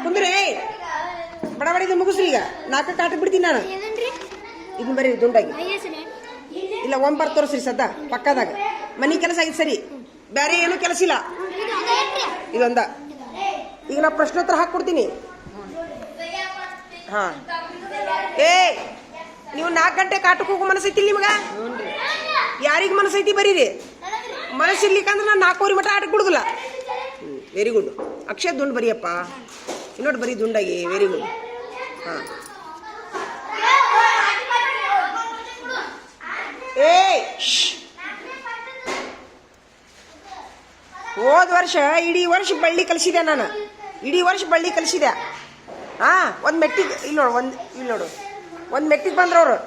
ಕುಂದ್ರೆ ಬಡ ಬಡ ಇದು ಮುಗಿಸ್ರಿ ಈಗ 4 ಕಾಟ ಬಿಡ್ತೀನಿ ನಾನು ಇದನ್ನ ಬರೀ ದುಂಡಾಗಿ ಇಲ್ಲ ಒಂಬರ್ ತೋರಿಸ್ರಿ ಸದ್ದ ಪಕ್ಕದಾಗ ಮನಿ ಕೆಲಸ ಐತಿ ಸರಿ ಬೇರೆ ಏನೂ ಕೆಲಸ ಇಲ್ಲ ಇದೊಂದ ಈಗ ನಾ ಪ್ರಶ್ನೋತ್ತರ ಹಾಕ್ಕೊಡ್ತೀನಿ ಹಾ ನೀವು 4 ಗಂಟೆ ಕಾಟಕ್ಕೆ ಹೋಗೋ ಮನಸ್ಸೈತಿ ನಿಮಗ ಯಾರಿಗೆ ಮನಸ್ಸೈತಿ ಬರೀರಿ ಮನಸ್ಸಿರ್ಲಿಕ್ಕಂದ್ರೆ ನಾನು 4 ಮಟ ಆಟಕ್ಕೆ ಬಿಡುದಿಲ್ಲ ವೆರಿ ಗುಡ್ ಅಕ್ಷಯ್ ದುಂಡು ಬರಿಯಪ್ಪ ಇನ್ನೊಟ್ಟು ಬರೀ ದುಂಡಾಗಿ ವೆರಿ ಗುಡ್ ಹಾಂ ಹೋದ ವರ್ಷ ಇಡೀ ವರ್ಷ ಬಳ್ಳಿ ಕಲಿಸಿದೆ ನಾನು ಇಡೀ ವರ್ಷ ಬಳ್ಳಿ ಕಲಿಸಿದೆ ಹಾಂ ಒಂದು ಮೆಟ್ಟಿಗೆ ಇಲ್ಲಿ ನೋಡು ಒಂದು ಮೆಟ್ಟಿಗೆ ಬಂದ್ರವ್ರು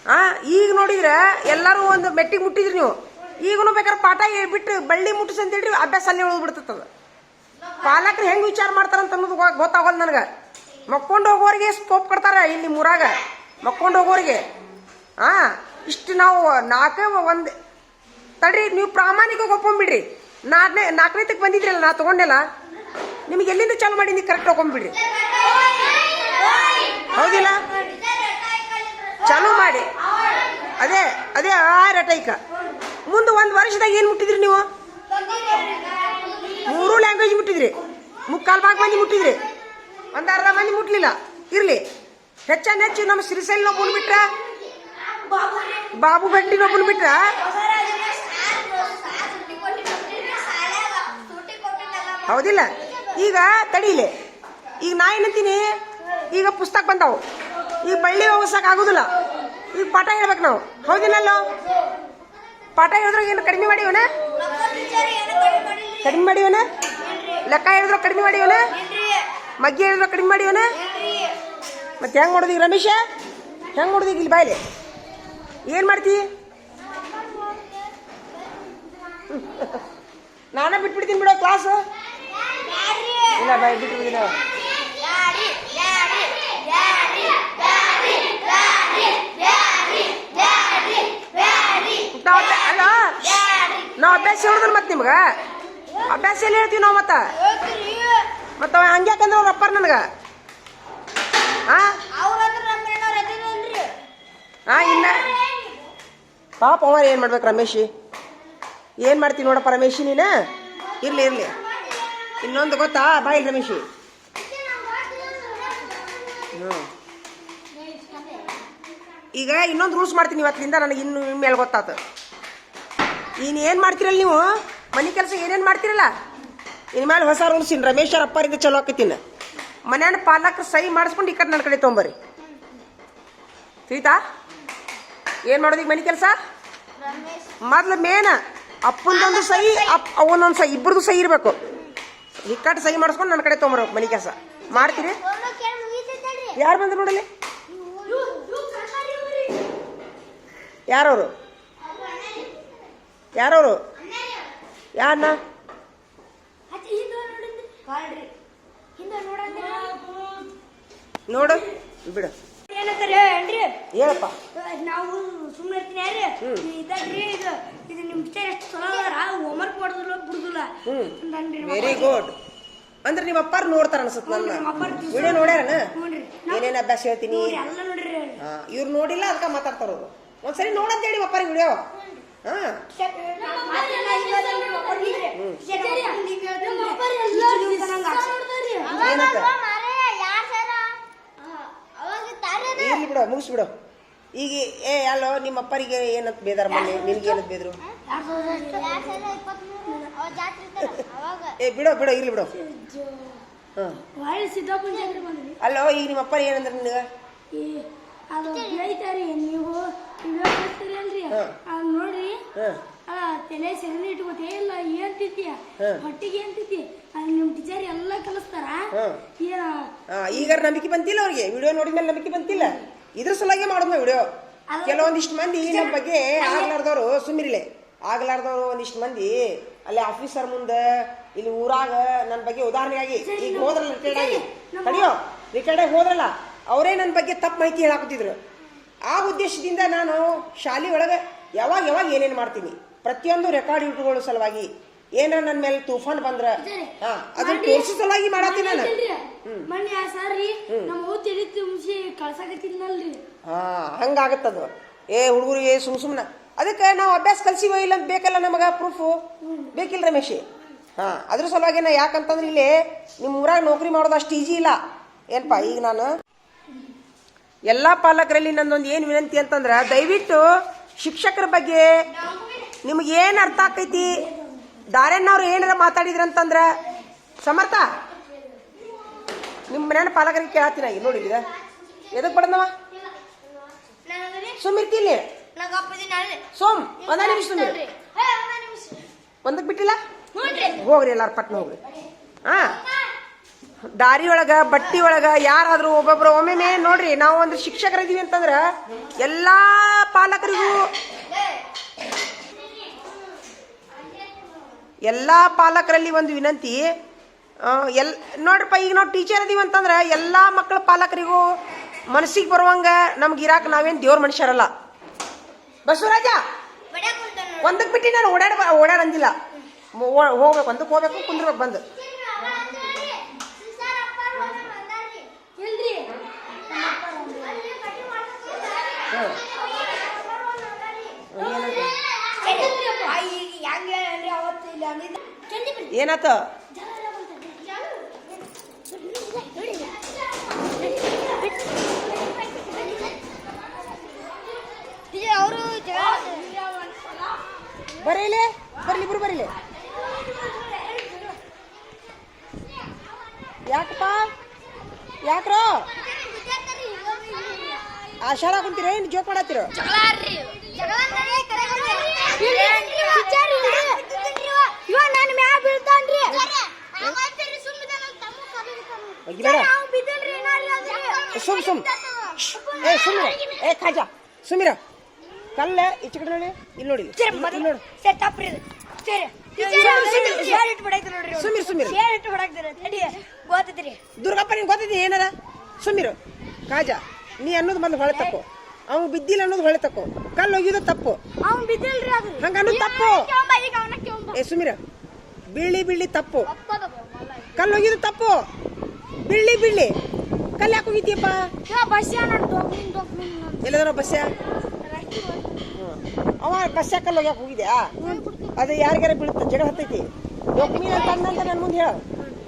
ಹಾಂ ಈಗ ನೋಡಿದ್ರೆ ಎಲ್ಲರೂ ಒಂದು ಮೆಟ್ಟಿಗೆ ಮುಟ್ಟಿದ್ರಿ ನೀವು ಈಗೂ ಬೇಕಾದ್ರೆ ಪಾಠ ಬಿಟ್ಟು ಬಳ್ಳಿ ಮುಟ್ಟಿಸ್ ಅಂತೇಳಿ ಅಭ್ಯಾಸ ಅಲ್ಲೇ ಉಳಿದ್ಬಿಡ್ತದ ಪಾಲಕರು ಹೆಂಗೆ ವಿಚಾರ ಮಾಡ್ತಾರಂತ ಅನ್ನೋದು ಗೊತ್ತಾಗೋದು ನನಗೆ ಮಕ್ಕೊಂಡು ಹೋಗೋರಿಗೆ ಸ್ಕೋಪ್ ಕೊಡ್ತಾರೆ ಇಲ್ಲಿ ಮೂರಾಗ ಮಕ್ಕೊಂಡು ಹೋಗೋರಿಗೆ ಹಾಂ ಇಷ್ಟು ನಾವು 1 ತಡ್ರಿ ನೀವು ಪ್ರಾಮಾಣಿಕವಾಗಿ ಒಪ್ಕೊಂಡ್ಬಿಡ್ರಿ 4ನೇತಕ್ಕೆ ಬಂದಿದ್ರಲ್ಲ ನಾ ತೊಗೊಂಡೆಲ್ಲ ನಿಮಗೆ ಎಲ್ಲಿಂದ ಚಾಲು ಮಾಡೀನಿ ಕರೆಕ್ಟ್ ಒಪ್ಕೊಂಡ್ಬಿಡ್ರಿ ಹೌದಿಲ್ಲ ಚಾಲು ಮಾಡಿ ಅದೇ ರಟೈಕ ಮುಂದೆ 1 ವರ್ಷದಾಗ ಏನು ಮುಟ್ಟಿದ್ರಿ ನೀವು 3 ಲ್ಯಾಂಗ್ವೇಜ್ ಮುಟ್ಟಿದ್ರಿ 3/4 ಭಾಗ ಮಂದಿ ಮುಟ್ಟಿದ್ರಿ 1/2 ಮಂದಿ ಮುಟ್ಲಿಲ್ಲ ಇರ್ಲಿ ಹೆಚ್ಚು ನಮ್ಮ ಶ್ರೀಶೈಲನೊಬ್ಬನ ಬಿಟ್ರ ಬಾಬು ಭಟ್ಟಿನೊಬ್ಬನ ಬಿಟ್ರ ಹೌದಿಲ್ಲ ಈಗ ತಡೀಲಿ ಈಗ ನಾ ಏನಂತೀನಿ ಈಗ ಪುಸ್ತಕ ಬಂದಾವು ಈಗ ಬಳ್ಳಿ ಹೋಗಸಕ್ ಆಗುದಿಲ್ಲ ಈಗ ಪಾಠ ಹೇಳ್ಬೇಕು ನಾವು ಹೌದಿಲ್ಲಲ್ಲೋ ಪಾಠ ಹೇಳಿದ್ರೆ ಏನು ಕಡಿಮೆ ಮಾಡಿವನ ಲೆಕ್ಕ ಹೇಳಿದ್ರು ಕಡಿಮೆ ಮಾಡಿವನ ಮಗ್ಗಿ ಹೇಳಿದ್ರು ಕಡಿಮೆ ಮಾಡಿವನ ಮತ್ತೆ ಹೆಂಗೆ ಮಾಡೋದು ಈಗ ರಮೇಶ ಹೆಂಗೆ ಮಾಡೋದು ಈಗ ಇಲ್ಲಿ ಬಾಯ್ಲಿ ಏನು ಮಾಡ್ತಿ ನಾನೇ ಬಿಟ್ಬಿಡ್ತೀನಿ ಬಿಡೋ ಕ್ಲಾಸ್ ಇಲ್ಲ ಬಾಯ್ ಬಿಟ್ಬಿಡ್ತೀನಿ ಅಲ್ಲ ನಾವು ಅಭ್ಯಾಸ ಹೇಳಿದ್ರು ಮತ್ತೆ ನಿಮ್ಗೆ ಅಭ್ಯಾಸ ಎಲ್ಲಿ ಹೇಳ್ತೀವಿ ನಾವು ಮತ್ತೆ ಅವ ಹಂಗ್ಯಾಕಂದ್ರೆ ಅವ್ರ ಅಪ್ಪಾರ ನನಗೆ ಇನ್ನ ಪಾಪ ಅವ ಏನು ಮಾಡ್ಬೇಕು ರಮೇಶಿ ಏನು ಮಾಡ್ತೀನಿ ನೋಡಪ್ಪ ರಮೇಶಿ ನೀನು ಇರ್ಲಿ ಇನ್ನೊಂದು ಗೊತ್ತಾ ಬಾಯಿ ರಮೇಶಿ ಈಗ ಇನ್ನೊಂದು ರೂಲ್ಸ್ ಮಾಡ್ತೀನಿ ಇವತ್ತಿನಿಂದ ನನಗೆ ಇನ್ನು ಮೇಲೆ ಗೊತ್ತಾಯ್ತು ಇನ್ನು ಏನು ಮಾಡ್ತೀರಲ್ಲ ನೀವು ಮನೆ ಕೆಲಸ ಏನೇನು ಮಾಡ್ತಿರಲ್ಲ ಇನ್ಮೇಲೆ ಹೊಸ ರೂಲ್ಸ್ ಇನ್ನು ರಮೇಶ್ ಅವ್ರ ಅಪ್ಪಾರಿಂದ ಚಲೋ ಆಕೈತಿನ ಮನ್ಯಾನ ಪಾಲಕರು ಸಹಿ ಮಾಡಿಸ್ಕೊಂಡು ಈ ಕಡೆ ನನ್ನ ಕಡೆ ತೊಗೊಂಬರಿ ತಿಳಿತಾ ಏನು ಮಾಡೋದು ಈಗ ಮನೆ ಕೆಲಸ ಮೊದ್ಲು ಮೇನ್ ಅಪ್ಪಂದೊಂದು ಸಹಿ ಅವನೊಂದು ಸಹಿ ಇಬ್ಬರದು ಸಹಿ ಇರಬೇಕು ಇಕ್ಕಟ್ಟು ಸಹಿ ಮಾಡಿಸ್ಕೊಂಡು ನನ್ನ ಕಡೆ ತೊಗೊಂಬರ್ಬೇಕು ಮನೆ ಕೆಲಸ ಮಾಡ್ತೀರಿ ಯಾರು ಬಂದ್ರು ನೋಡಲಿ ಯಾರವರು ಯಾರನ್ನ ನೋಡು ಬಿಡು ಹೇಳಪ್ಪ ನಾವು ಸುಮ್ಮನೆ ಇದು ನಿಮ್ ಎಷ್ಟು ಚಲೋ ಹೋಮ್ವರ್ಕ್ ಮಾಡೋದಿಲ್ಲ ಬಿಡುದಿಲ್ಲ ವೆರಿ ಗುಡ್ ಅಂದ್ರೆ ನಿಮ್ಮ ಅಪ್ಪಾರು ನೋಡ್ತಾರ ಅನ್ಸುತ್ತೆ ನನ್ನ ವಿಡಿಯೋ ನೋಡ್ಯಾರನ ಏನೇನು ಅಭ್ಯಾಸ ಹೇಳ್ತೀನಿ ಇವ್ರು ನೋಡಿಲ್ಲ ಅದಕ್ಕೆ ಮಾತಾಡ್ತಾರೋದು ಒಂದ್ಸರಿ ನೋಡಂತ ಹೇಳಿ ಅಪ್ಪಾರಿಗೆ ವಿಡಿಯೋ ಇರ್ಲಿ ಬಿಡು ಮುಗಿಸ್ಬಿಡು ಈಗ ಅಲ್ಲೋ ನಿಮ್ಮ ಅಪ್ಪರಿಗೆ ಏನಂತ ಬೇದಾರ ಮನೆ ನಿನ್ಗೆ ಏನಂತ ಬೇದ್ರು ಬಿಡು ಇರ್ಲಿ ಬಿಡು ಅಲ್ಲೋ ಈಗ ನಿಮ್ಮ ಅಪ್ಪ ಏನಂದ್ರೆ ನಿನಗ ನೀವು ನೋಡ್ರಿ ತಲೆ ಸೆಗಣಿ ಇಟ್ಕೋತೇ ಇಲ್ಲ ಏನ್ ತಿಂತೀಯ ಹೊಟ್ಟಿಗೆ ಏನ್ ತಿಂತಿ ನಿಮ್ ಟೀಚರ್ ಎಲ್ಲ ಕಲಿಸ್ತಾರ ಈಗ ನಂಬಿಕೆ ಬಂತಿಲ್ಲ ಅವ್ರಿಗೆ ವಿಡಿಯೋ ನೋಡಿದ ಮೇಲೆ ನಂಬಿಕೆ ಬಂತಿಲ್ಲ ಇದ್ರ ಸಲುವಾಗಿ ಮಾಡೋದು ವಿಡಿಯೋ ಕೆಲವೊಂದಿಷ್ಟು ಮಂದಿ ನಮ್ಮ ಬಗ್ಗೆ ಆಗ್ಲಾರ್ದವ್ರು ಸುಮ್ಮಿರ್ಲೆ ಆಗ್ಲಾರ್ದವ್ರು ಒಂದಿಷ್ಟು ಮಂದಿ ಅಲ್ಲಿ ಆಫೀಸರ್ ಮುಂದೆ ಇಲ್ಲಿ ಊರಾಗ ನನ್ನ ಬಗ್ಗೆ ಉದಾಹರಣೆಗಾಗಿ ಈಗ ಹೋದ್ರಲ್ಲ ರಿಟೈರ್ಡ್ ಆಗಿ ರಿಟೈರ್ಡ್ ಆಗಿ ಹೋದ್ರಲ್ಲ ಅವರೇ ನನ್ನ ಬಗ್ಗೆ ತಪ್ಪು ಮಾಹಿತಿ ಹೇಳಾಕತ್ತಿದ್ರು ಆ ಉದ್ದೇಶದಿಂದ ನಾನು ಶಾಲೆ ಒಳಗೆ ಯಾವಾಗ ಏನೇನು ಮಾಡ್ತೀನಿ ಪ್ರತಿಯೊಂದು ರೆಕಾರ್ಡ್ ಇಟ್ಕೊಳ್ಳೋ ಸಲುವಾಗಿ ಏನಾರ ನನ್ನ ಮೇಲೆ ತೂಫಾನ್ ಬಂದ್ರ ಹಾ ಅದನ್ನ ತೋರ್ಸೋ ಸಲುವಾಗಿ ಮಾಡತ್ತೀನಿ ನಾನು. ಮಣ್ಣಿ ಆ ಸಾರಿ ನಮ್ಮ ಊರ್ ತಿಳಿ ತುಂಬಿಸಿ ಕಳ್ಸಾಕತ್ತಿದ್ನಲ್ರಿ. ಹಾ ಹಂಗಾಗತ್ತದು. ಹುಡುಗರಿಗೆ ಸುಮ್ನ ಅದಕ್ಕೆ ನಾವು ಅಭ್ಯಾಸ ಕಲ್ಸಿವ ಇಲ್ಲ ಅಂತ ಬೇಕಲ್ಲ ನಮಗ ಪ್ರೂಫು ಬೇಕಿಲ್ಲ ರಮೇಶಿ. ಹಾ ಅದ್ರ ಸಲುವಾಗಿ ನಾ ಯಾಕಂತಂದ್ರೆ ಇಲ್ಲಿ ನಿಮ್ಮ ಊರಾಗ ನೌಕರಿ ಮಾಡೋದು ಅಷ್ಟು ಈಜಿ ಇಲ್ಲ ಏನಪ್ಪ. ಈಗ ನಾನು ಎಲ್ಲ ಪಾಲಕರಲ್ಲಿ ನಂದೊಂದು ಏನು ವಿನಂತಿ ಅಂತಂದ್ರೆ ದಯವಿಟ್ಟು ಶಿಕ್ಷಕರ ಬಗ್ಗೆ ನಿಮ್ಗೆ ಏನು ಅರ್ಥ ಆಕೈತಿ ದಾರೆನ್ನವ್ರು ಏನಾರ ಮಾತಾಡಿದ್ರಂತಂದ್ರ ಸಮರ್ಥ ನಿಮ್ಮ ಮನೆಯ ಪಾಲಕರಿಗೆ ಕೇಳತ್ತೀನಿ ನೋಡಿ ಈಗ ಎದಕ್ ಬಡದವ ಸುಮ್ಮಿರ್ತೀನಿ ಸೋಮ್ ಒಂದ ನಿಮಿಷ ಸುಮ್ಮನೆ ಒಂದಕ್ಕೆ ಬಿಟ್ಟಿಲ್ಲ ಹೋಗ್ರಿ ಎಲ್ಲಾರು ಪಟ್ನ ಹೋಗ್ರಿ. ಹಾ ದಾರಿ ಒಳಗ ಬಟ್ಟಿ ಒಳಗ ಯಾರಾದ್ರೂ ಒಬ್ಬೊಬ್ರು ಒಮ್ಮೆ ನೋಡ್ರಿ ನಾವು ಒಂದು ಶಿಕ್ಷಕರಿದೀವಿ ಅಂತಂದ್ರ ಎಲ್ಲಾ ಪಾಲಕರಲ್ಲಿ ಒಂದು ವಿನಂತಿ ನೋಡ್ರಪ್ಪ ಈಗ ನಾವು ಟೀಚರ್ ಇದೀವಿ ಅಂತಂದ್ರ ಎಲ್ಲಾ ಮಕ್ಕಳ ಪಾಲಕರಿಗೂ ಮನಸ್ಸಿಗೆ ಬರುವಂಗ ನಮ್ಗೆ ಇರಾಕ ನಾವೇನ್ ದೇವ್ರ ಮನುಷ್ಯರಲ್ಲ. ಬಸವರಾಜ ಒಂದಕ್ಕೆ ಬಿಟ್ಟು ನಾನು ಓಡಾಡ ಅಂದಿಲ್ಲ. ಹೋಗ್ಬೇಕು ಒಂದಕ್ಕೆ ಹೋಗ್ಬೇಕು ಕುಂದ್ರಬೇಕು ಬಂದು. ಏನಾತ ಬರೀಲೆ ಬರ್ಲಿಬ್ರು ಬರೀಲೆ ಯಾಕಪ್ಪ ಯಾಕ್ರೋ ಆಷಾಢ ಕುಂತೀರ ಏನ್ ಜೋಕ್ ಮಾಡತ್ತೀರ? ಸುಮ್ ಖಾಜಾ ಸುಮಿರ ಕಲ್ಲ ಈಚೆ ಕಡೆ ನೋಡಿ ಇಲ್ಲಿ ನೋಡಿ ನೋಡು ದುರ್ಗಪ್ಪ ನಿಂಗೆ ಗೊತ್ತೈತಿ ಏನಾರ ಸುಮಿರು ಕಾಜಾ ನೀ ಅನ್ನೋದು ಮೊದ್ಲು ಹೊಳೆ ತಕ್ಕೋ ಅವ್ನು ಬಿದ್ದಿಲ್ಲ ಅನ್ನೋದು ಹೊಳೆ ತಕ್ಕೋ ಕಲ್ಲು ಹೋಗಿದ್ದು ತಪ್ಪು ಹಂಗ ಅನ್ನೋದು ತಪ್ಪು. ಸುಮಿರ ಬೀಳಿ ತಪ್ಪು ಕಲ್ಲು ಹೋಗಿದ್ದು ತಪ್ಪು ಬೀಳಿ ಕಲ್ಲು ಯಾಕೆ ಹೋಗಿದ್ಯಪ್ಪ ಎಲ್ಲದಾರ ಬಸ್ಸ ಅವ ಬಸ್ಸ ಕಲ್ಲು ಹೋಗ್ಯಾಕ ಹೋಗಿದ್ಯಾ ಅದು ಯಾರಿಗಾರ ಬೀಳುತ್ತ ಜಡ ಹತ್ತೈತಿ ಮೀನ್ ಅಂತ ಅಂದಂತ ನನ್ನ ಮುಂದೆ ಹೇಳ.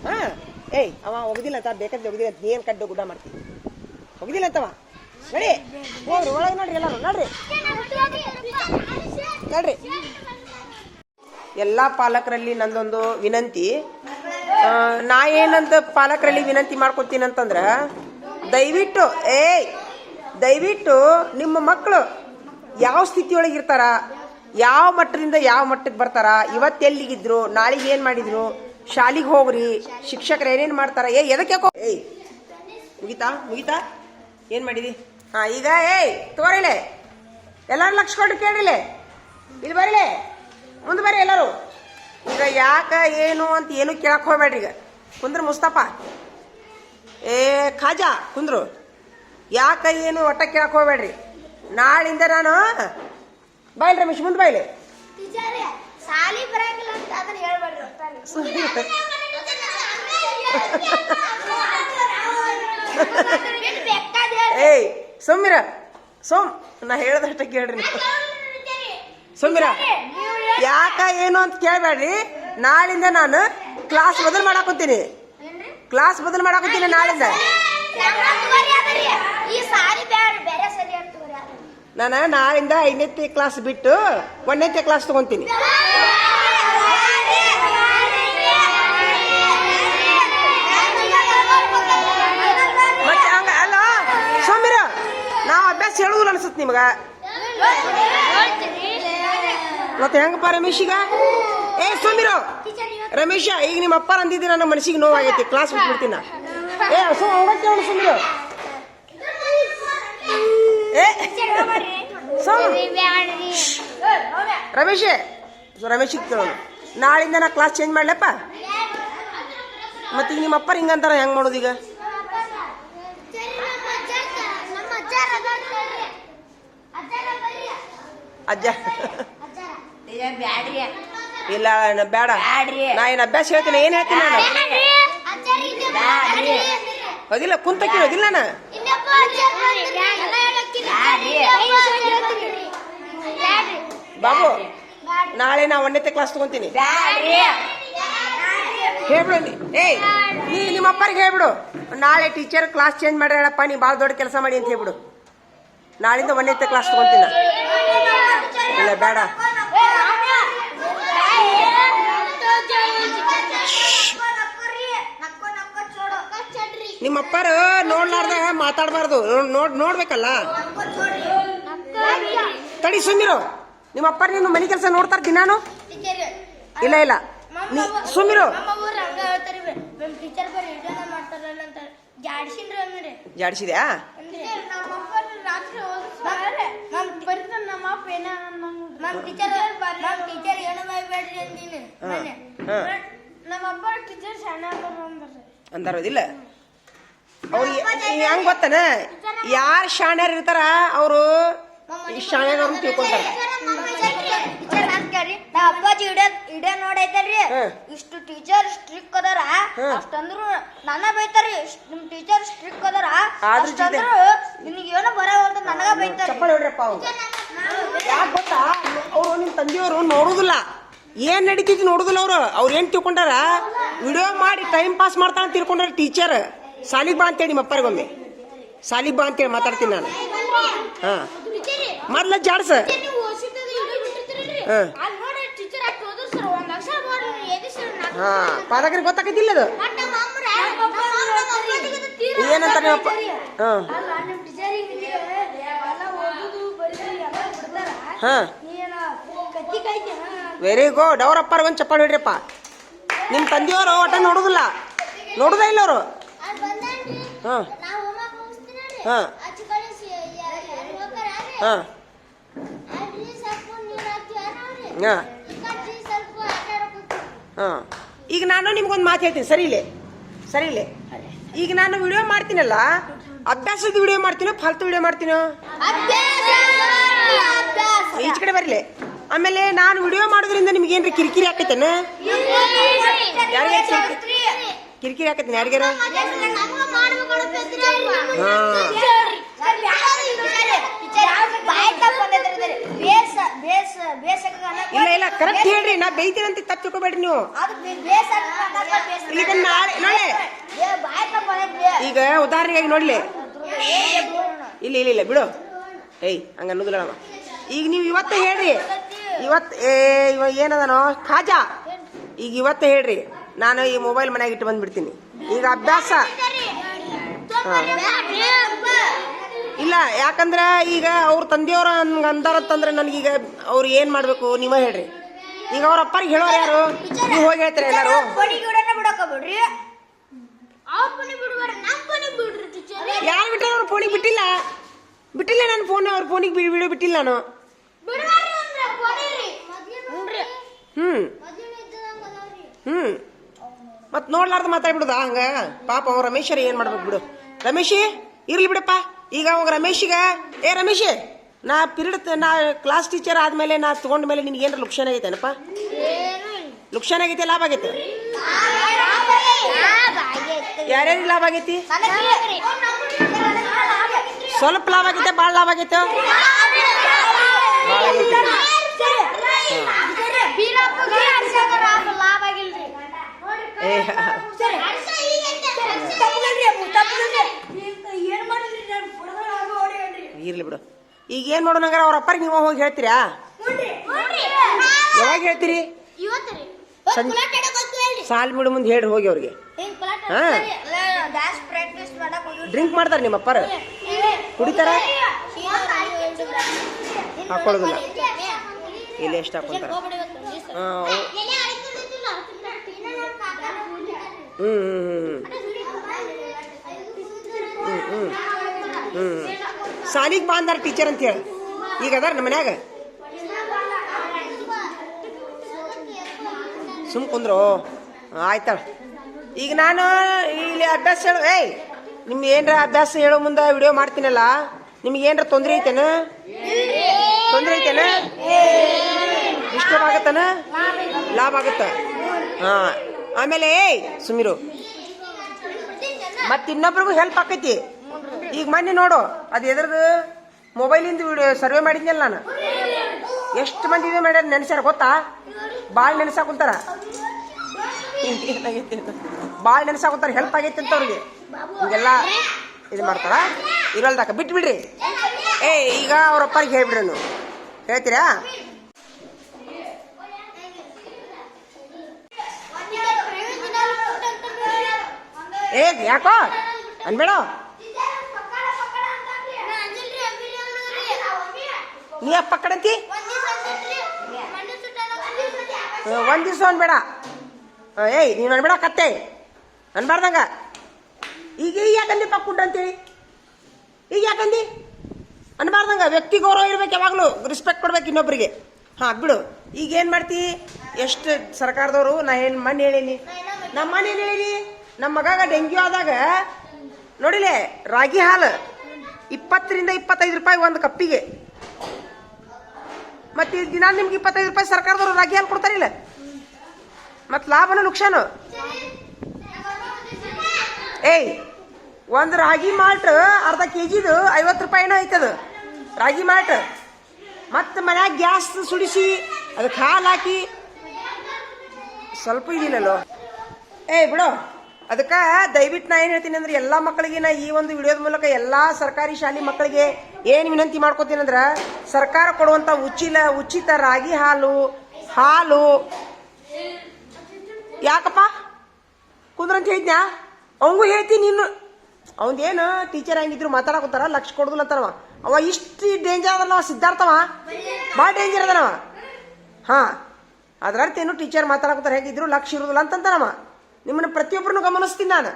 ಹಾ ಅವ ಹೋಗುದಿಲ್ಲ ಅಂತ ಬೇಕಾದ್ರೆ ಹೋಗುದಿಲ್ಲ ನೀ ಏನ್ ಕಡ್ಡು ಗುಡ್ಡ ಮಾಡ್ತೀವಿ ಹೋಗುದಿಲ್ಲ ಅಂತವ ನಡಿ ಹೋಗ್ರಿ ಒಳಗೆ ನೋಡ್ರಿ ಎಲ್ಲಾರು ನೋಡ್ರಿ. ಎಲ್ಲಾ ಪಾಲಕರಲ್ಲಿ ನಂದೊಂದು ವಿನಂತಿ. ನಾ ಏನಂತ ಪಾಲಕರಲ್ಲಿ ವಿನಂತಿ ಮಾಡ್ಕೊತೀನಿ ಅಂತಂದ್ರ ದಯವಿಟ್ಟು ನಿಮ್ಮ ಮಕ್ಕಳು ಯಾವ ಸ್ಥಿತಿಯೊಳಗೆ ಇರ್ತಾರ, ಯಾವ ಮಟ್ಟದಿಂದ ಯಾವ ಮಟ್ಟಕ್ಕೆ ಬರ್ತಾರ, ಇವತ್ತು ಎಲ್ಲಿಗಿದ್ರು ನಾಳೆಗೆ ಏನ್ ಮಾಡಿದ್ರು, ಶಾಲಿಗೆ ಹೋಗ್ರಿ, ಶಿಕ್ಷಕರು ಏನೇನ್ ಮಾಡ್ತಾರ, ಎದಕ್ಕೆ ಮುಗಿತಾ ಏನ್ ಮಾಡಿದಿ? ಹಾ ಈಗ ತೋರಿಲೆ ಎಲ್ಲಾರು ಲಕ್ಷ ಕೊಟ್ಟು ಕೇಳಿಲೆ ಇಲ್ಲಿ ಬರೀಲೆ ಮುಂದೆ ಬರ್ರಿ ಎಲ್ಲಾರು. ಈಗ ಯಾಕ ಏನು ಅಂತ ಏನು ಕೇಳಕ್ ಹೋಗ್ಬೇಡ್ರಿ. ಈಗ ಕುಂದ್ರ ಮುಸ್ತಫ ಖಾಜಾ ಕುಂದ್ರು ಯಾಕ ಏನು ಒಟ್ಟ ಕೇಳಕ್ ಹೋಗ್ಬೇಡ್ರಿ. ನಾಳಿಂದ ನಾನು ಬಾಯ್ಲಿ ರಮೇಶ್ ಮುಂದೆ ಬಾಯ್ಲಿ ಸುಮ್ಮಿರ ನಾ ಹೇಳದಷ್ಟ ಕೇಳ್ರಿ. ಸುಮ್ಮಿರ ಯಾಕ ಏನು ಅಂತ ಕೇಳ್ಬೇಡ್ರಿ. ನಾಳಿಂದ ನಾನು ಕ್ಲಾಸ್ ಬದಲು ಮಾಡಾಕತ್ತೀನಿ ನಾಳಿಂದ. ನಾನು ನಾಳಿಂದ 5ನೇ ಕ್ಲಾಸ್ ಬಿಟ್ಟು 1ನೇ ಕ್ಲಾಸ್ ತಗೊಂತೀನಿ. ಮತ್ತೆ ಹಂಗ ಅಲ್ಲ ಸೋಮಿರ ನಾವು ಅಭ್ಯಾಸ ಹೇಳುದಿಲ್ಲ ಅನ್ಸುತ್ತೆ ನಿಮಗ. ಮತ್ತೆ ಹೆಂಗಪ್ಪ ರಮೇಶೀಗ ಸೋಮಿರೋ ರಮೇಶ ಈಗ ನಿಮ್ಮ ಅಪ್ಪ ಅಂದಿದ್ದೆ ನನ್ನ ಮನಸ್ಸಿಗೆ ನೋವಾಗೈತಿ ಕ್ಲಾಸ್ ಬಿಟ್ಬಿಡ್ತೀನ. ಸೋಮಿರೋ ರಮೇಶಿಗೆ ಕೇಳೋಣ ನಾಳಿಂದ ನಾ ಕ್ಲಾಸ್ ಚೇಂಜ್ ಮಾಡ್ಲಪ್ಪ. ಮತ್ತೆ ಈಗ ನಿಮ್ಮ ಅಪ್ಪ ಹಿಂಗಂತಾರ ಹೆಂಗ್ ಮಾಡೋದು ಈಗ? ಅಜ್ಜ ಇಲ್ಲ ಬೇಡ. ನಾ ಏನ್ ಅಭ್ಯಾಸ ಹೇಳ್ತೀನಿ, ಏನ್ ಹೇಳ್ತೀನಿ ನಾನು? ಅದಿಲ್ಲ ಕುಂತ ಕೇಳೋದಿಲ್ಲ ನಾನು. ಬಾಬು ನಾಳೆ ನಾ 1ನೇ ಕ್ಲಾಸ್ ತಗೊಂತೀನಿ. ಹೇಳ್ಬಿಡು ಏಯ್, ನೀ ನಿಮ್ಮ ಅಪ್ಪರಿಗೆ ಹೇಳ್ಬಿಡು, ನಾಳೆ ಟೀಚರ್ ಕ್ಲಾಸ್ ಚೇಂಜ್ ಮಾಡಿ ಹೇಳಪ್ಪ, ನೀ ಭಾಳ ದೊಡ್ಡ ಕೆಲಸ ಮಾಡಿ ಅಂತ ಹೇಳ್ಬಿಡು. ನಾಳಿಂದ 1ನೇ ಕ್ಲಾಸ್ ತಗೊಂತೀನಿ. ಇಲ್ಲ ಬೇಡ. ನಿಮ್ಮ ಅಪ್ಪರು ನೋಡ್ಲಾರ್ದ ಮಾತಾಡಬಾರ್ದು, ನೋಡ್ಬೇಕಲ್ಲ. ತಡಿ ಸುಮ್ಮಿರು. ನಿಮ್ಮ ಅಪ್ಪರ ನೀನು ಮನೆ ಕೆಲಸ ನೋಡ್ತಾರ ದಿನಾನು? ಇಲ್ಲ ಇಲ್ಲ, ನೀ ಸುಮ್ಮಿರು. ಜಾಡ್ಸಿದ್ಯಾ? ಅಂದಾರೋದಿಲ್ಲ. ಅವ್ರು ಹೆಂಗ್ ಗೊತ್ತನ, ಯಾರು ಶಾಣ್ಯಾರ ಇರ್ತಾರ ಅವರು ಶಾಣ್ಯಾಗ ತಿಳ್ಕೊಂತಾರ. ಅಪ್ಪಾಜಿ ಇಡೇ ನೋಡೈತಲ್ರಿ, ಇಷ್ಟು ಟೀಚರ್ ಸ್ಟ್ರಿಕ್ ಅದಾರ ಅಷ್ಟಂದ್ರು ನನ್ನ ಬೈತಾರಿ. ನಿಮ್ ಟೀಚರ್ ಸ್ಟ್ರಿಕ್ ಅದಾರ ಅಷ್ಟಂದ್ರು ನಿನಗೇನು ಬರವಲ್ದ ನನಗ ಬೈತಾರ. ಚಪ್ಪಲ್ ಹೊಡ್ರಪ್ಪ. ಅವ್ರು ಯಾಕೆ ಗೊತ್ತಾ, ಅವ್ರು ನಿಮ್ ತಂದೆಯವರು ನೋಡುದಿಲ್ಲ, ಏನ್ ನಡೀತೈತಿ ನೋಡುದಿಲ್ಲ. ಅವ್ರು ಏನ್ ತಿಳ್ಕೊಂಡಾರ, ವಿಡಿಯೋ ಮಾಡಿ ಟೈಮ್ ಪಾಸ್ ಮಾಡ್ತಾಳ ಅಂತ ತಿಳ್ಕೊಂಡಾರ ಟೀಚರ್. ಸಾಲಿಗ್ ಬಾ ಅಂತೇಳಿ ನಿಮ್ಮ ಅಪ್ಪರಿಗೊಮ್ಮೆ ಸಾಲಿಗ್ ಬಾ ಅಂತೇಳಿ ಮಾತಾಡ್ತೀನಿ ನಾನು. ಹಾ ಮೊದ್ಲ ಜಾಡ್ಸ. ಹಾ ಪಾಲಕರಿಗೆ ಗೊತ್ತಾಗತ್ತಿಲ್ಲ ಅದು ಏನಂತ ನಿಮ್ಮಪ್ಪ. ಹಾ ವೆರಿ ಗುಡ್. ಅವ್ರ ಅಪ್ಪಾರ ಒಂದು ಚಪ್ಪಾಳೆ ಹೊಡ್ರಪ್ಪ. ನಿಮ್ಮ ತಂದೆಯವರು ಒಟ್ಟ ನೋಡುದಿಲ್ಲ, ನೋಡುದೇ ಇಲ್ಲ ಅವರು. ಹಾ ಹಾ ಹಾ ಹಾ ಹಾ. ಈಗ ನಾನು ನಿಮ್ಗೊಂದು ಮಾತು ಹೇಳ್ತೀನಿ, ಸರಿ ಇಲ್ಲೇ. ಈಗ ನಾನು ವಿಡಿಯೋ ಮಾಡ್ತೀನಲ್ಲ, ಅಭ್ಯಾಸದ ವಿಡಿಯೋ ಮಾಡ್ತೀನೋ ಫಾಲ್ತು ವಿಡಿಯೋ ಮಾಡ್ತೀನೋ? ಈಚ ಕಡೆ ಬರಲಿ. ಆಮೇಲೆ ನಾನು ವಿಡಿಯೋ ಮಾಡೋದ್ರಿಂದ ನಿಮ್ಗೆ ಏನ್ರಿ ಕಿರಿಕಿರಿ ಆಕೈತೇನ? ಕಿರಿಕಿರಿ ಆಕೈತೇನೆ ಯಾರಿಗಾರ? ಇಲ್ಲ ಕರೆಕ್ಟ್ ಹೇಳ್ರಿ, ನಾ ಬೈತೀನಿ ಅಂತ ತಪ್ಪು ತಿಳ್ಕೊಬೇಡ್ರಿ ನೀವು. ಈಗ ನಾಳೆ ಈಗ ಉದಾಹರಣೆಗಾಗಿ ನೋಡ್ಲಿ. ಇಲ್ಲ ಬಿಡು. ಏಯ್ ಹಂಗ ಅನ್ನೋದಿಲ್ಲ. ಈಗ ನೀವು ಇವತ್ತೇ ಹೇಳ್ರಿ, ಇವ ಏನದನೋ ಖಾಜಾ, ಈಗ ಇವತ್ತೇ ಹೇಳ್ರಿ, ನಾನು ಈ ಮೊಬೈಲ್ ಮನ್ಯಾಗ ಇಟ್ಟು ಬಂದ್ಬಿಡ್ತೀನಿ. ಈಗ ಅಭ್ಯಾಸ ಇಲ್ಲ, ಯಾಕಂದ್ರೆ ಈಗ ಅವ್ರ ತಂದೆಯವ್ರ ಹಂಗ ಅಂದಾರಂತಂದ್ರೆ ನನಗೀಗ ಅವ್ರು ಏನ್ ಮಾಡ್ಬೇಕು ನೀವ ಹೇಳ್ರಿ. ಈಗ ಅವ್ರ ಅಪ್ಪರಿಗೆ ಹೇಳೋರು ಯಾರು? ನೀವು ಹೋಗಿ ಹೇಳ್ತೀರ ಎಲ್ಲಾರು? ಯಾರು ಬಿಟ್ಟಾರ? ಅವ್ರ ಫೋನಿಗೆ ಬಿಟ್ಟಿಲ್ಲ ನಾನು ಫೋನ್, ಅವ್ರ ಫೋನಿಗೆ ವಿಡಿಯೋ ಬಿಟ್ಟಿಲ್ಲ ನಾನು. ಮತ್ ನೋಡ್ಲಾರ್ದ ಮಾತಾಡ್ಬಿಡುದ ಹಂಗ? ಪಾಪ ಅವ ರಮೇಶರ ಏನ್ ಮಾಡ್ಬೇಕು ಬಿಡು. ರಮೇಶ್ ಇರ್ಲಿ ಬಿಡಪ್ಪ. ಈಗ ಅವಾಗ ರಮೇಶಿಗ ರಮೇಶ್, ನಾ ಕ್ಲಾಸ್ ಟೀಚರ್ ಆದ್ಮೇಲೆ ನಾ ತಗೊಂಡ ಮೇಲೆ ನಿನ್ಗೆ ಏನಾರ ಲುಕ್ಷನ್ ಆಗೈತೇನಪ್ಪ? ಲುಕ್ಷನ್ ಆಗೈತೆ, ಲಾಭ ಆಗೈತೆ? ಯಾರ್ಯಾರಿಗೆ ಲಾಭ ಆಗೈತಿ? ಸ್ವಲ್ಪ ಲಾಭ ಆಗೈತೆ, ಭಾಳ ಲಾಭ ಆಗೈತೆ? ಭಾಳ ಆಗೈತಿ. ಇರ್ಲಿ ಬಿಡು. ಈಗ ಏನ್ ಮಾಡೋಣ, ಅವ್ರ ಅಪ್ಪರಿಗೆ ನೀವು ಹೋಗಿ ಹೇಳ್ತೀರಾ? ಯಾವಾಗ ಹೇಳ್ತೀರಿ? ಸಾಲ್ ಬಿಡು ಮುಂದೆ ಹೇಳ್ರಿ ಹೋಗಿ ಅವ್ರಿಗೆ. ಡ್ರಿಂಕ್ ಮಾಡ್ತಾರೆ ನಿಮ್ಮ ಅಪ್ಪರ? ಕುಡಿತಾರ? ಹಾಕೊಳ್ಳೋದಿಲ್ಲ. ಇಲ್ಲಿ ಎಷ್ಟು ಹಾಕೊಂತಾರ? ಸಾಲಿಗೆ ಬಾಂದಾರ ಟೀಚರ್ ಅಂತ ಹೇಳಿ ಈಗ ಅದಾರ ನಮ್ಮ ಮನ್ಯಾಗ. ಸುಮ್ ಕುಂದ್ರು ಆಯ್ತಾಳ. ಈಗ ನಾನು ಇಲ್ಲಿ ಅಭ್ಯಾಸ ಹೇಳು. ನಿಮ್ಗೆ ಏನ್ರ ಅಭ್ಯಾಸ ಹೇಳೋ ಮುಂದೆ ವಿಡಿಯೋ ಮಾಡ್ತೀನಲ್ಲ, ನಿಮ್ಗೆ ಏನ್ರ ತೊಂದರೆ ಐತೇನ? ಡಿಸ್ಟರ್ಬ್ ಆಗತ್ತನ? ಲಾಭ ಆಗುತ್ತೆ. ಹಾ ಆಮೇಲೆ ಏಯ್ ಸುಮಿರು ಮತ್ತೆ ಇನ್ನೊಬ್ರಿಗೂ ಹೆಲ್ಪ್ ಆಕೈತಿ. ಈಗ ಮೊನ್ನೆ ನೋಡು ಅದು ಎದ್ರದ್ದು ಮೊಬೈಲಿಂದ ವಿಡಿಯೋ ಸರ್ವೆ ಮಾಡಿದ್ನಲ್ಲ ನಾನು. ಎಷ್ಟು ಮಂದಿ ಇದೆ ಮಾಡ್ಯಾರ ನೆನೆಸ್ಯಾರ ಗೊತ್ತಾ? ಭಾಳ ನೆನೆಸಾಕುಂತಾರ, ಭಾಳ ನೆನೆಸಾಕುಂತಾರ. ಹೆಲ್ಪ್ ಆಗೈತಿ ಅಂತ ಅವ್ರಿಗೆ ಹಿಂಗೆಲ್ಲ ಇದು ಮಾಡ್ತಾರ. ಇರಲ್ದಾಕ ಬಿಟ್ಟು ಬಿಡ್ರಿ. ಈಗ ಅವ್ರ ಅಪ್ಪರಿಗೆ ಹೇಳ್ಬಿಡ್ರಿ, ನೀವು ಹೇಳ್ತೀರಾ? ಯಾಕೋ ಅನ್ಬೇಡ, ನೀ ಅಪ್ಪ ಕಡಂತಿ ಒಂದ್ ದಿವ್ಸ ಅನ್ಬೇಡ. ನೀನು ಅನ್ಬೇಡ ಕತ್ತೆ ಅನ್ಬಾರ್ದಂಗ. ಈಗ ಯಾಕಂದಿ ಪಕ್ಕುಂಟ ಅಂತೇಳಿ ಈಗ ಯಾಕಂದಿ ಅನ್ಬಾರ್ದಂಗ. ವ್ಯಕ್ತಿ ಗೌರವ ಇರ್ಬೇಕು, ಯಾವಾಗಲೂ ರೆಸ್ಪೆಕ್ಟ್ ಕೊಡ್ಬೇಕು ಇನ್ನೊಬ್ರಿಗೆ. ಹಾಂ ಬಿಡು. ಈಗ ಏನು ಮಾಡ್ತಿ? ಎಷ್ಟು ಸರ್ಕಾರದವರು ನಾ ಏನು ಮನೆ ಹೇಳೀನಿ, ನಮ್ಮ ಮನೆ ಏನು ಹೇಳೀನಿ, ನಮ್ಮ ಮಗಾಗ ಡೆಂಗ್ಯೂ ಆದಾಗ ನೋಡಿಲೆ ರಾಗಿ ಹಾಲು 20 ರಿಂದ 25 ರೂಪಾಯಿ ಒಂದು ಕಪ್ಪಿಗೆ. ಮತ್ತೆ ದಿನ ನಿಮ್ಗೆ 25 ರೂಪಾಯಿ ಸರ್ಕಾರದವರು ರಾಗಿ ಹಾಲು ಕೊಡ್ತಾರಿಲ್ಲ. ಮತ್ತು ಲಾಭನ ನುಕ್ಸಾನು. ಒಂದು ರಾಗಿ ಮಾಲ್ಟ್ ಅರ್ಧ ಕೆಜಿದು 50 ರೂಪಾಯಿನೋ ಐತದ ರಾಗಿ ಮಾಲ್ಟ್. ಮತ್ತು ಮನ್ಯಾಗ ಗ್ಯಾಸ್ ಸುಡಿಸಿ ಅದಕ್ಕೆ ಹಾಲು ಹಾಕಿ ಸ್ವಲ್ಪ ಇದಿಲ್ಲಲ್ಲೋ. ಬಿಡು. ಅದಕ್ಕೆ ದಯವಿಟ್ಟು ನಾ ಏನು ಹೇಳ್ತೀನಿ ಅಂದ್ರೆ, ಎಲ್ಲ ಮಕ್ಕಳಿಗೆ ನಾ ಈ ಒಂದು ವಿಡಿಯೋದ ಮೂಲಕ ಎಲ್ಲ ಸರ್ಕಾರಿ ಶಾಲೆ ಮಕ್ಕಳಿಗೆ ಏನು ವಿನಂತಿ ಮಾಡ್ಕೋತೀನಿ ಅಂದ್ರೆ, ಸರ್ಕಾರ ಕೊಡುವಂಥ ಉಚಿತ ರಾಗಿ ಹಾಲು ಯಾಕಪ್ಪ ಕುಂದ್ರಂತ ಹೇಳಿದ್ನ್ಯಾ? ಅವಂಗೂ ಹೇಳ್ತೀನಿ. ನೀನು ಅವಂದೇನು ಟೀಚರ್ ಹಂಗಿದ್ರು ಮಾತಾಡಕೋತಾರ, ಲಕ್ಷ ಕೊಡುದಿಲ್ಲ ಅಂತಾನವ. ಅವ ಇಷ್ಟು ಡೇಂಜರ್ ಅದನವ ಸಿದ್ಧಾರ್ಥವ, ಭಾಳ ಡೇಂಜರ್ ಅದನವ. ಹಾಂ ಅದ್ರರ್ಥ ಏನು ಟೀಚರ್ ಮಾತಾಡಕೋತಾರ ಹೇಗಿದ್ರು ಲಕ್ಷ ಇರುದಿಲ್ಲ ಅಂತಂತಾನವ. ನಿಮ್ಮನ್ನ ಪ್ರತಿಯೊಬ್ಬರನ್ನು ಗಮನಿಸ್ತೀನಿ ನಾನು.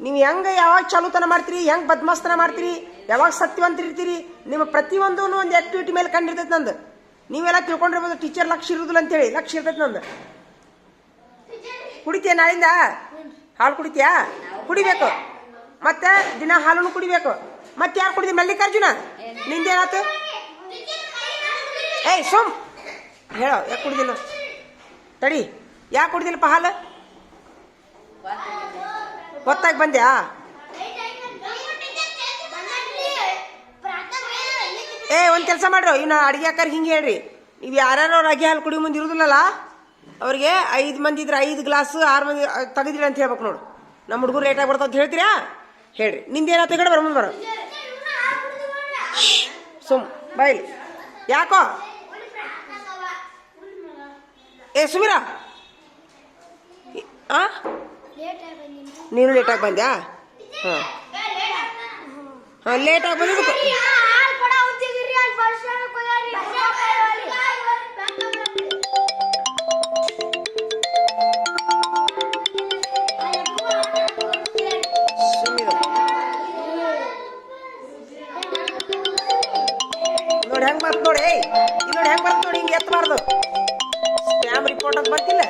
ನೀವು ಹೆಂಗೆ ಯಾವಾಗ ಚಾಲುತನ ಮಾಡ್ತೀರಿ, ಹೆಂಗೆ ಬದ್ಮಾಸ್ತನ ಮಾಡ್ತೀರಿ, ಯಾವಾಗ ಸತ್ಯವಂತರಿರ್ತೀರಿ, ನಿಮ್ಮ ಪ್ರತಿಯೊಂದೂ ಒಂದು ಆಕ್ಟಿವಿಟಿ ಮೇಲೆ ಕಂಡಿರ್ತೈತೆ ನಂದು. ನೀವೆಲ್ಲ ತಿಳ್ಕೊಂಡಿರ್ಬೋದು ಟೀಚರ್ ಲಕ್ಷ ಇರುದಿಲ್ಲ ಅಂತೇಳಿ. ಲಕ್ಷ ಇರ್ತೈತೆ ನಂದು. ಕುಡಿತೀಯ ನಾಳಿಂದ ಹಾಲು ಕುಡಿತೀಯಾ? ಕುಡಿಬೇಕು. ಮತ್ತೆ ದಿನ ಹಾಲನ್ನು ಕುಡಿಬೇಕು. ಮತ್ತೆ ಯಾರು ಕುಡಿದಿ? ಮಲ್ಲಿಕಾರ್ಜುನ ನಿಂದೇನಾತು? ಸುಮ್ ಹೇಳೋ, ಯಾಕೆ ಕುಡ್ದಿಲ್ಲ? ತಡಿ, ಯಾಕೆ ಕುಡ್ದಿಲ್ಲಪ್ಪ ಹಾಲು? ಹೊತ್ತಾಗಿ ಬಂದ್ಯಾ? ಒಂದು ಕೆಲಸ ಮಾಡ್ರಿ, ಇನ್ನು ಅಡುಗೆ ಹಾಕಾರ ಹಿಂಗೆ ಹೇಳ್ರಿ. ನೀವು ಯಾರ್ಯಾರು ರಾಗಿ ಹಾಲು ಕುಡಿಯೋ ಮುಂದೆ ಇರುದಿಲ್ಲಲ್ಲ, ಅವ್ರಿಗೆ 5 ಮಂದಿ ಇದ್ರೆ 5 ಗ್ಲಾಸ್ 6 ಮಂದಿ ತೆಗೆದಿರಿ ಅಂತ ಹೇಳ್ಬೇಕು. ನೋಡು, ನಮ್ಮ ಹುಡುಗರು ಲೇಟಾಗಿ ಬರ್ತಾವ ಅಂತ ಹೇಳ್ತೀರಾ? ಹೇಳ್ರಿ. ನಿಂದೇನಾತ ಕಡೆ ಬರ ಮುಂದೆ ಬರೋ. ಸುಮ್ ಬಾಯ್ಲಿ. ಯಾಕೋ ಸುಮೀರಾ, ನೀನು ಲೇಟಾಗಿ ಬಂದ್ಯಾ? ಹಾಂ ಲೇಟಾಗಿ ಬಂದಿದ್ದು. ನೋಡಿ ಹೆಂಗೆ ಬರ್ತ ನೋಡಿ. ನೋಡಿ ಹೆಂಗೆ ಬರ್ತ ನೋಡಿ. ಹಿಂಗೆ ಎತ್ತಬಾರ್ದು. ಸ್ಪ್ಯಾಮ್ ರಿಪೋರ್ಟ್ ಅಂತ ಬರ್ತಿಲ್ಲ.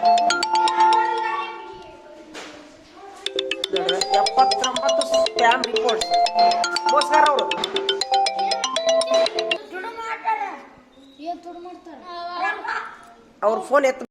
79 ಸ್ಪ್ಯಾಮ್ ರಿಪೋರ್ಟ್ಸ್. ಮೋಸ್ಗಾರ ಅವರು ಅವ್ರ ಫೋನ್ ಎತ್ತ